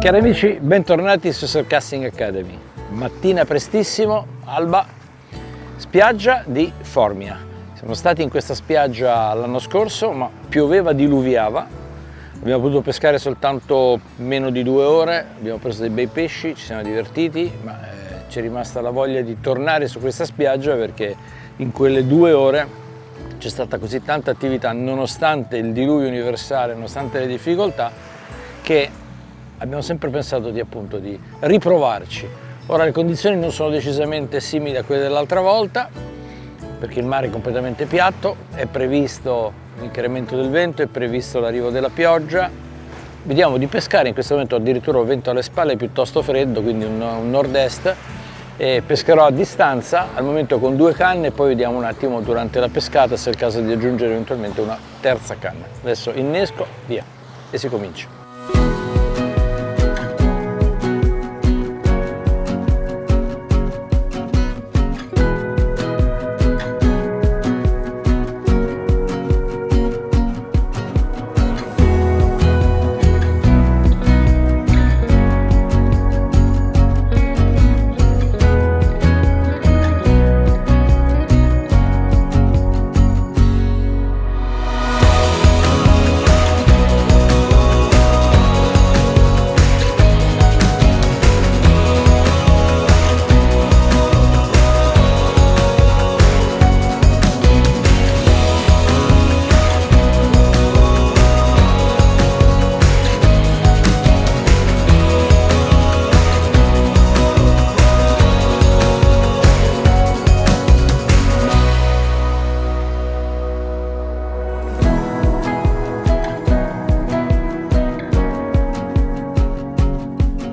Cari amici, bentornati su Surfcasting Academy. Mattina prestissimo, alba, spiaggia di Formia. Siamo stati in questa spiaggia l'anno scorso, ma pioveva, diluviava. Abbiamo potuto pescare soltanto meno di 2 ore, abbiamo preso dei bei pesci, ci siamo divertiti, ma ci è rimasta la voglia di tornare su questa spiaggia perché in quelle 2 ore c'è stata così tanta attività, nonostante il diluvio universale, nonostante le difficoltà, che abbiamo sempre pensato di riprovarci. Ora le condizioni non sono decisamente simili a quelle dell'altra volta, perché il mare è completamente piatto, è previsto l'incremento del vento, è previsto l'arrivo della pioggia. Vediamo di pescare, in questo momento addirittura ho vento alle spalle, piuttosto freddo, quindi un nord-est, e pescherò a distanza, al momento con 2 canne, e poi vediamo un attimo durante la pescata se è il caso di aggiungere eventualmente una terza canna. Adesso innesco, via, e si comincia.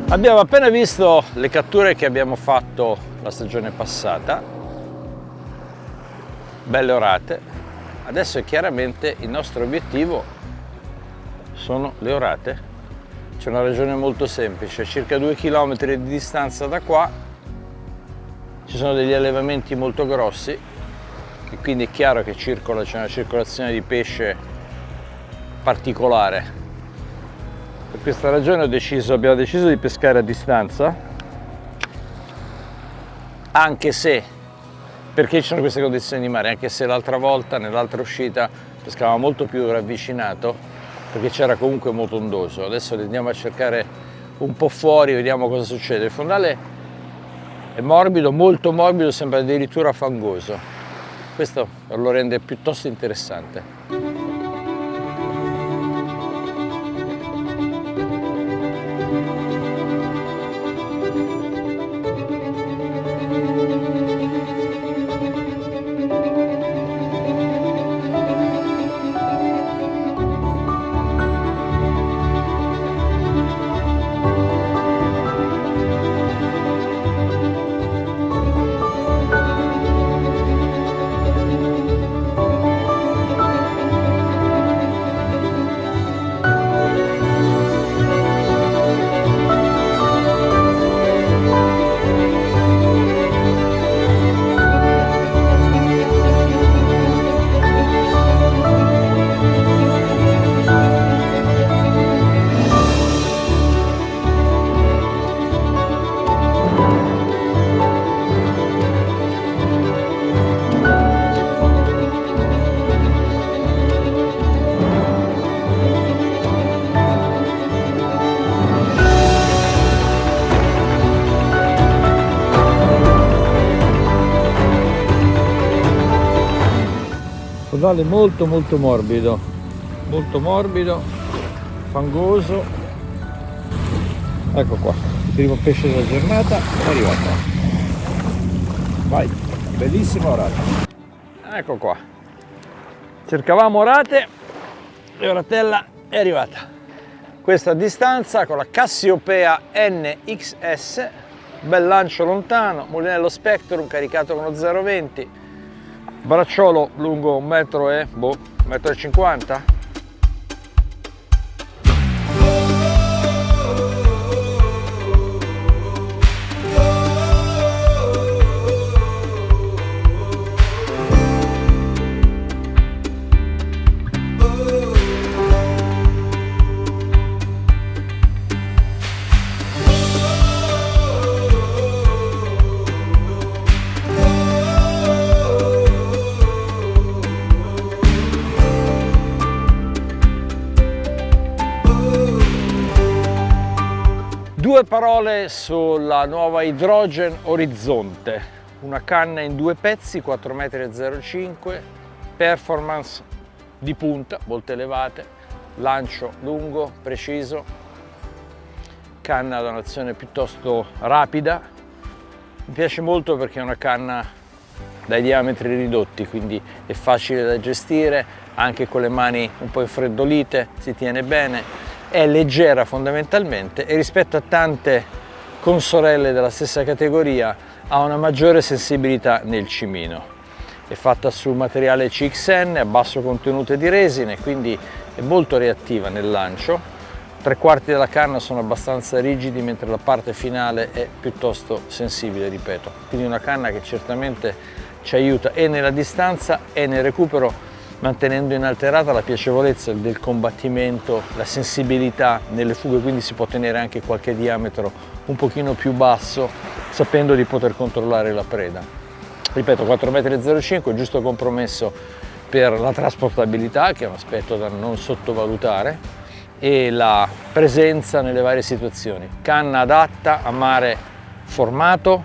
Abbiamo appena visto le catture che abbiamo fatto la stagione passata, belle orate. Adesso chiaramente il nostro obiettivo sono le orate. C'è una ragione molto semplice: circa 2 km di distanza da qua ci sono degli allevamenti molto grossi e quindi è chiaro che c'è una circolazione di pesce particolare. Per questa ragione abbiamo deciso di pescare a distanza, anche se, perché ci sono queste condizioni di mare, anche se l'altra volta, nell'altra uscita, pescavamo molto più ravvicinato, perché c'era comunque molto ondoso. Adesso andiamo a cercare un po' fuori, vediamo cosa succede. Il fondale è morbido, molto morbido, sembra addirittura fangoso. Questo lo rende piuttosto interessante. Fondale molto morbido, fangoso. Ecco qua, il primo pesce della giornata è arrivato. Vai, bellissima orata. Ecco qua, cercavamo orate e oratella è arrivata. Questa a distanza con la Cassiopeia NXS, bel lancio lontano, mulinello Spectrum caricato con lo 0,20, bracciolo lungo 1,50 m. Due parole sulla nuova Hydrogen Orizzonte, una canna in due pezzi, 4,05 m, performance di punta, molto elevate, lancio lungo, preciso, canna ad un'azione piuttosto rapida. Mi piace molto perché è una canna dai diametri ridotti, quindi è facile da gestire, anche con le mani un po' infreddolite si tiene bene. È leggera fondamentalmente e rispetto a tante consorelle della stessa categoria ha una maggiore sensibilità nel cimino. È fatta su materiale CXN a basso contenuto di resine, quindi è molto reattiva nel lancio. 3/4 della canna sono abbastanza rigidi, mentre la parte finale è piuttosto sensibile, ripeto. Quindi una canna che certamente ci aiuta e nella distanza e nel recupero, mantenendo inalterata la piacevolezza del combattimento, la sensibilità nelle fughe, quindi si può tenere anche qualche diametro un pochino più basso, sapendo di poter controllare la preda. Ripeto, 4,05 m, giusto compromesso per la trasportabilità, che è un aspetto da non sottovalutare, e la presenza nelle varie situazioni. Canna adatta a mare formato,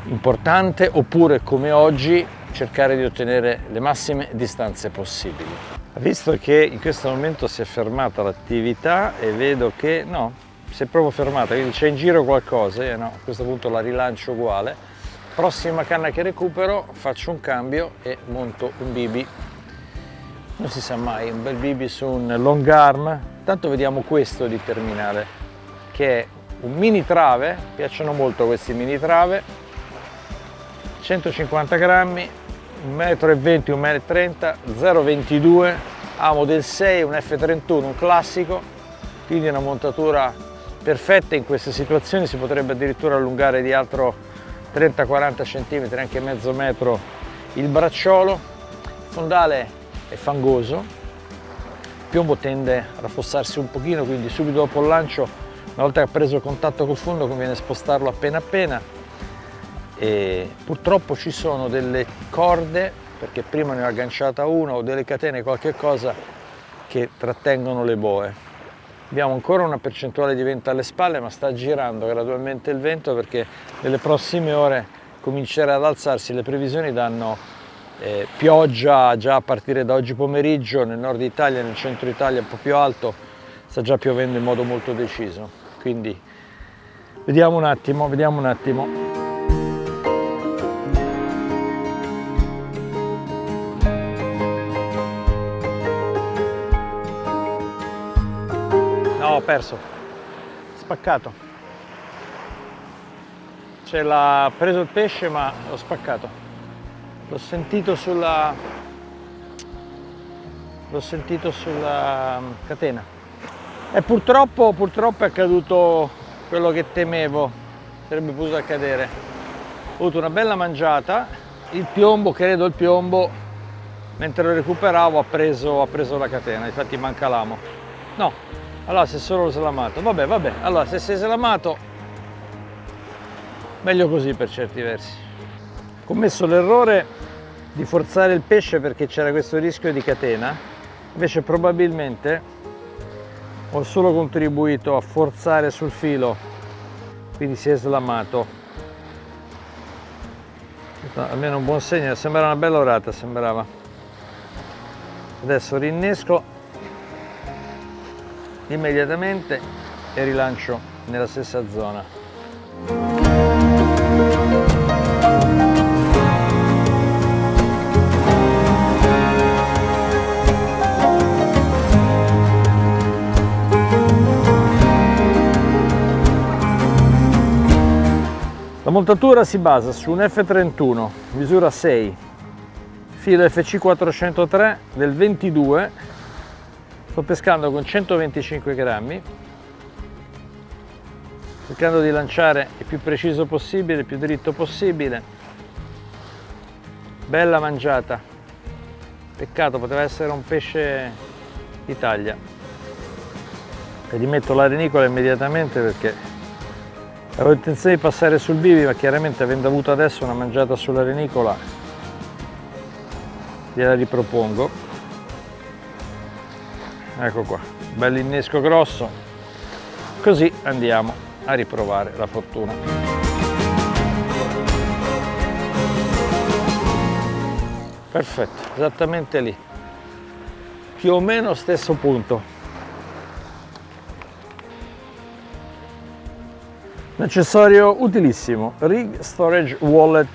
importante, oppure come oggi cercare di ottenere le massime distanze possibili. Visto che in questo momento si è fermata l'attività e vedo che no, si è proprio fermata, quindi c'è in giro qualcosa, no, a questo punto la rilancio uguale. Prossima canna che recupero faccio un cambio e monto un BB. Non si sa mai, un bel BB su un long arm. Tanto vediamo questo di terminale, che è un mini trave, piacciono molto questi mini trave, 150 grammi, 1,20 m, 1,30 m, 0,22, amo del 6, un F31, un classico, quindi una montatura perfetta in queste situazioni. Si potrebbe addirittura allungare di altro 30-40 cm, anche mezzo metro il bracciolo. Il fondale è fangoso, il piombo tende a raffossarsi un pochino, quindi subito dopo il lancio, una volta che ha preso contatto col fondo, conviene spostarlo appena appena. E purtroppo ci sono delle corde, perché prima ne ho agganciata una, o delle catene, qualche cosa, che trattengono le boe. Abbiamo ancora una percentuale di vento alle spalle, ma sta girando gradualmente il vento, perché nelle prossime ore comincerà ad alzarsi. Le previsioni danno pioggia già a partire da oggi pomeriggio nel nord Italia, nel centro Italia un po' più alto sta già piovendo in modo molto deciso, quindi vediamo un attimo. Ho perso, spaccato, l'ha preso il pesce ma l'ho spaccato, l'ho sentito sulla catena e purtroppo è accaduto quello che temevo sarebbe potuto accadere. Ho avuto una bella mangiata, il piombo, mentre lo recuperavo ha preso la catena, infatti manca l'amo. No, allora si è solo slamato, vabbè, allora se si è slamato meglio così per certi versi. Ho commesso l'errore di forzare il pesce perché c'era questo rischio di catena, invece probabilmente ho solo contribuito a forzare sul filo, quindi si è slamato. Almeno un buon segno, sembrava una bella orata, sembrava. Adesso rinnesco immediatamente e rilancio nella stessa zona. La montatura si basa su un F31 misura 6, filo FC 403 del 22. Sto pescando con 125 grammi, cercando di lanciare il più preciso possibile, il più dritto possibile. Bella mangiata, peccato, poteva essere un pesce d'Italia. E gli metto la renicola immediatamente perché avevo intenzione di passare sul bivi, ma chiaramente avendo avuto adesso una mangiata sulla renicola gliela ripropongo. Ecco qua, bell'innesco grosso, così andiamo. a riprovare la fortuna. Perfetto, esattamente lì, più o meno stesso punto. Un accessorio utilissimo, Rig Storage Wallet,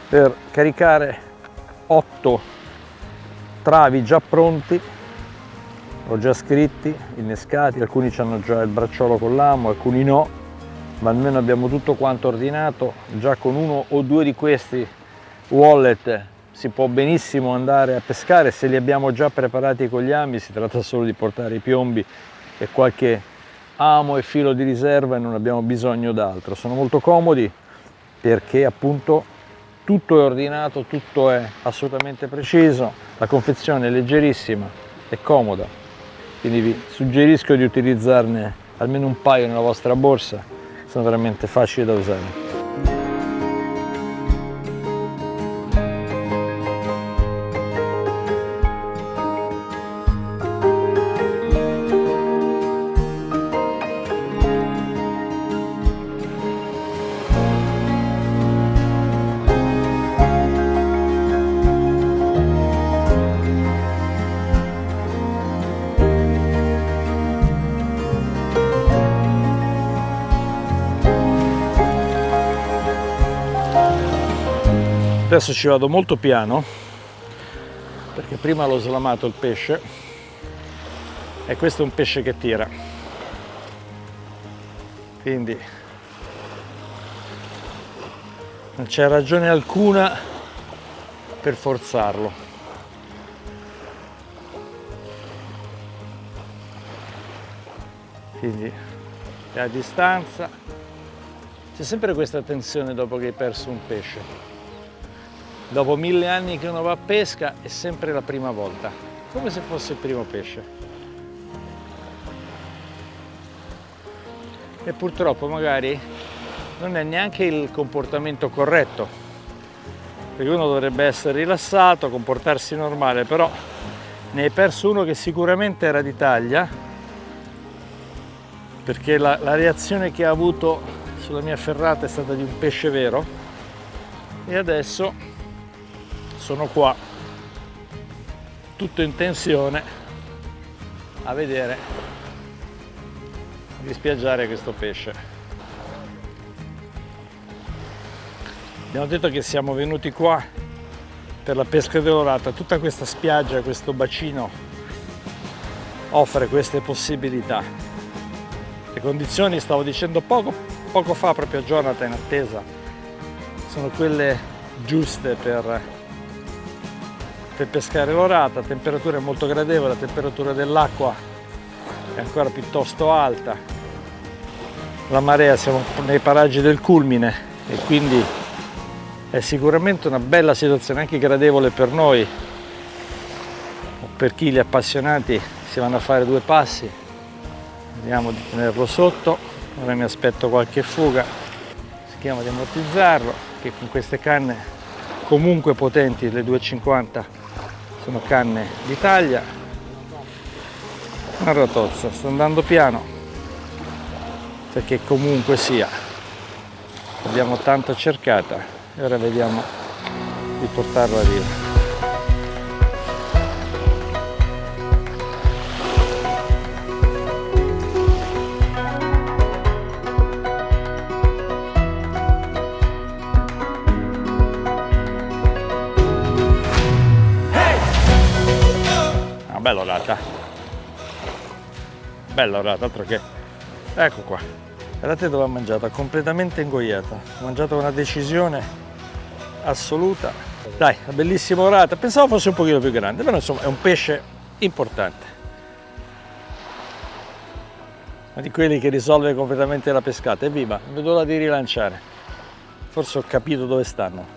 per caricare 8 travi già pronti, ho già scritti, innescati, alcuni hanno già il bracciolo con l'amo, alcuni no, ma almeno abbiamo tutto quanto ordinato. Già con uno o due di questi wallet si può benissimo andare a pescare, se li abbiamo già preparati con gli ami si tratta solo di portare i piombi e qualche amo e filo di riserva e non abbiamo bisogno d'altro. Sono molto comodi perché appunto tutto è ordinato, tutto è assolutamente preciso, la confezione è leggerissima e comoda, quindi vi suggerisco di utilizzarne almeno un paio nella vostra borsa, sono veramente facili da usare. Adesso ci vado molto piano perché prima l'ho slamato il pesce e questo è un pesce che tira, quindi non c'è ragione alcuna per forzarlo. Quindi è a distanza, c'è sempre questa tensione dopo che hai perso un pesce. Dopo 1000 anni che uno va a pesca è sempre la prima volta, come se fosse il primo pesce. E purtroppo magari non è neanche il comportamento corretto, perché uno dovrebbe essere rilassato, comportarsi normale, però ne hai perso uno che sicuramente era di taglia, perché la reazione che ha avuto sulla mia ferrata è stata di un pesce vero, e adesso sono qua tutto in tensione a vedere di spiaggiare questo pesce. Abbiamo detto che siamo venuti qua per la pesca dell'orata, tutta questa spiaggia, questo bacino offre queste possibilità. Le condizioni, stavo dicendo poco fa proprio a Jonathan in attesa, sono quelle giuste per pescare l'orata. La temperatura è molto gradevole, la temperatura dell'acqua è ancora piuttosto alta, la marea, siamo nei paraggi del culmine e quindi è sicuramente una bella situazione, anche gradevole per noi o per chi gli appassionati si vanno a fare due passi. Vediamo di tenerlo sotto, ora mi aspetto qualche fuga, cerchiamo di ammortizzarlo, che con queste canne comunque potenti, le 250 sono canne di taglia. Una ratozza, sto andando piano perché comunque sia l'abbiamo tanto cercata e ora vediamo di portarlo a riva. Bella orata, altro che. Ecco qua, guardate dove ha mangiato, completamente ingoiata, ha mangiato con una decisione assoluta. Dai, una bellissima orata, pensavo fosse un pochino più grande, però insomma è un pesce importante, ma di quelli che risolve completamente la pescata. Evviva, non vedo l'ora di rilanciare, forse ho capito dove stanno.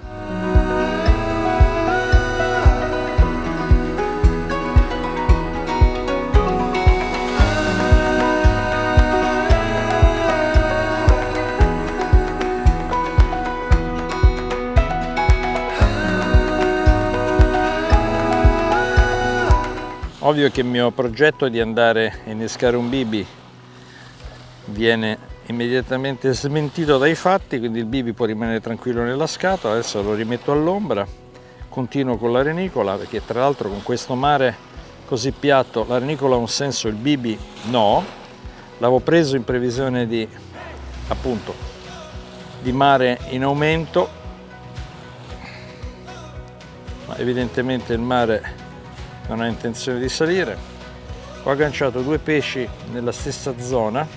Ovvio che il mio progetto di andare a innescare un bibi viene immediatamente smentito dai fatti, quindi il bibi può rimanere tranquillo nella scatola. Adesso lo rimetto all'ombra, continuo con la renicola, perché tra l'altro con questo mare così piatto la renicola ha un senso, il bibi no. L'avevo preso in previsione di, appunto, di mare in aumento, ma evidentemente il mare non ha intenzione di salire. Ho agganciato 2 pesci nella stessa zona,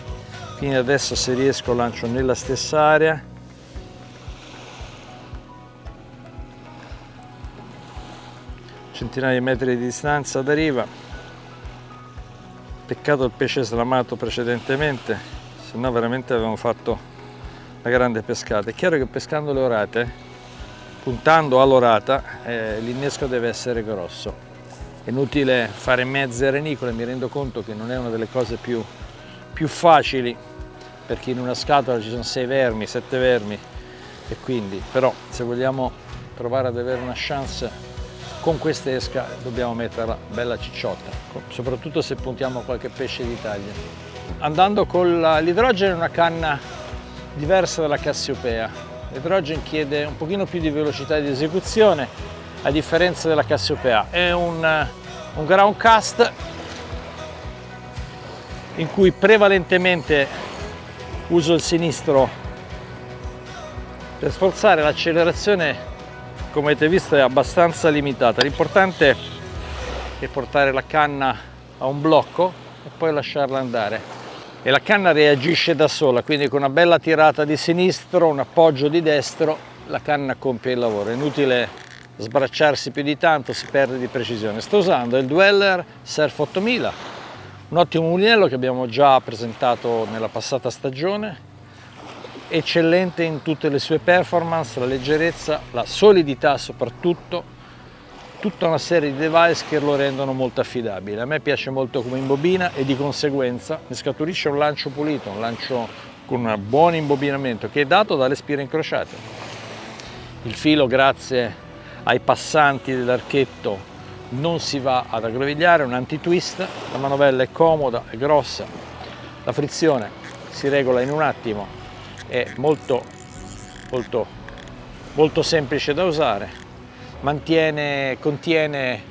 quindi adesso se riesco lancio nella stessa area. Centinaia di metri di distanza da riva. Peccato il pesce slamato precedentemente, se no veramente avevamo fatto una grande pescata. È chiaro che pescando le orate, puntando all'orata, l'innesco deve essere grosso. È inutile fare mezze renicole, mi rendo conto che non è una delle cose più facili, perché in una scatola ci sono 6 vermi, 7 vermi, e quindi però se vogliamo provare ad avere una chance con quest'esca dobbiamo metterla bella cicciotta, soprattutto se puntiamo a qualche pesce d'Italia. Andando con l'idrogeno è una canna diversa dalla Cassiopea. L'idrogeno chiede un pochino più di velocità di esecuzione, a differenza della Cassiopea. È un ground cast in cui prevalentemente uso il sinistro per sforzare. L'accelerazione, come avete visto, è abbastanza limitata. L'importante è portare la canna a un blocco e poi lasciarla andare. E la canna reagisce da sola, quindi con una bella tirata di sinistro, un appoggio di destro, la canna compie il lavoro. È inutile sbracciarsi più di tanto, si perde di precisione. Sto usando il Dweller Surf 8000, un ottimo mulinello che abbiamo già presentato nella passata stagione, eccellente in tutte le sue performance, la leggerezza, la solidità soprattutto, tutta una serie di device che lo rendono molto affidabile. A me piace molto come imbobina e di conseguenza ne scaturisce un lancio pulito, un lancio con un buon imbobinamento che è dato dalle spire incrociate. Il filo, grazie ai passanti dell'archetto, non si va ad aggrovigliare, un anti-twist, la manovella è comoda, è grossa, la frizione si regola in un attimo, è molto semplice da usare, contiene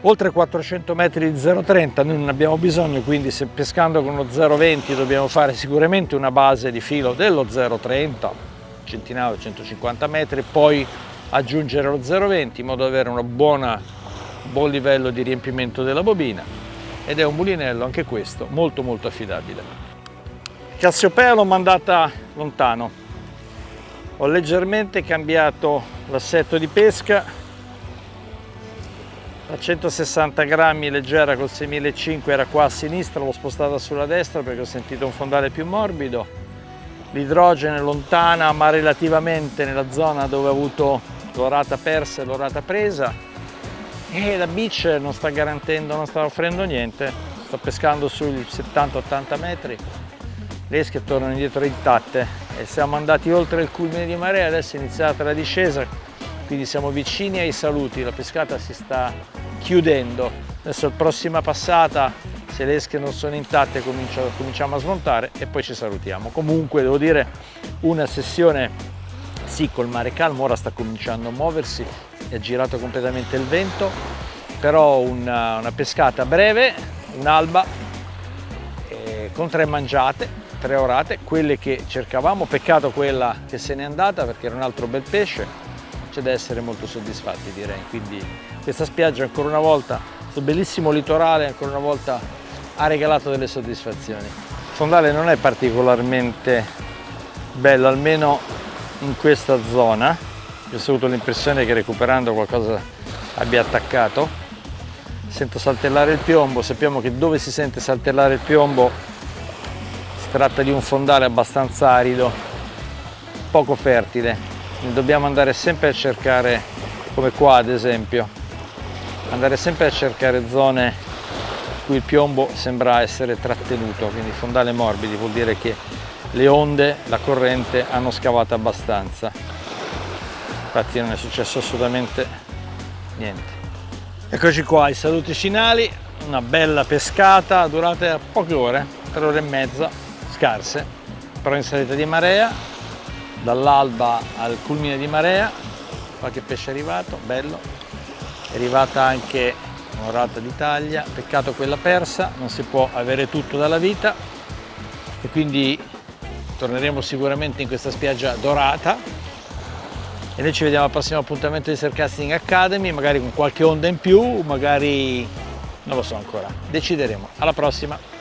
oltre 400 metri di 0,30, noi non abbiamo bisogno, quindi se pescando con uno 0,20 dobbiamo fare sicuramente una base di filo dello 0,30, centinaio, 150 metri, poi aggiungere lo 0,20 in modo da avere un buon livello di riempimento della bobina, ed è un mulinello anche questo molto affidabile. Cassiopea l'ho mandata lontano, ho leggermente cambiato l'assetto di pesca, la 160 grammi leggera col 6.500 era qua a sinistra, l'ho spostata sulla destra perché ho sentito un fondale più morbido. L'idrogeno è lontana ma relativamente nella zona dove ho avuto l'orata persa e l'orata presa, e la beach non sta offrendo niente. Sto pescando sui 70-80 metri, le esche tornano indietro intatte e siamo andati oltre il culmine di marea. Adesso è iniziata la discesa, quindi siamo vicini ai saluti, la pescata si sta chiudendo. Adesso la prossima passata, se le esche non sono intatte, cominciamo a smontare e poi ci salutiamo. Comunque devo dire, una sessione sì, col mare calmo, ora sta cominciando a muoversi, è girato completamente il vento, però una pescata breve, un'alba, con 3 mangiate, 3 orate, quelle che cercavamo. Peccato quella che se n'è andata perché era un altro bel pesce, c'è da essere molto soddisfatti, direi. Quindi questa spiaggia ancora una volta, questo bellissimo litorale ancora una volta ha regalato delle soddisfazioni. Il fondale non è particolarmente bello, almeno in questa zona. Io ho avuto l'impressione che recuperando qualcosa abbia attaccato. Sento saltellare il piombo. Sappiamo che dove si sente saltellare il piombo si tratta di un fondale abbastanza arido, poco fertile. Quindi dobbiamo andare sempre a cercare, come qua ad esempio, andare sempre a cercare zone in cui il piombo sembra essere trattenuto, quindi fondali morbidi, vuol dire che le onde, la corrente hanno scavato abbastanza. Infatti non è successo assolutamente niente. Eccoci qua, i saluti finali, una bella pescata durata poche ore, 3 ore e mezza, scarse, però in salita di marea, dall'alba al culmine di marea, qualche pesce è arrivato, bello, è arrivata anche un'orata d'Italia, peccato quella persa, non si può avere tutto dalla vita e quindi torneremo sicuramente in questa spiaggia dorata e noi ci vediamo al prossimo appuntamento di Surfcasting Academy, magari con qualche onda in più, magari non lo so ancora, decideremo. Alla prossima!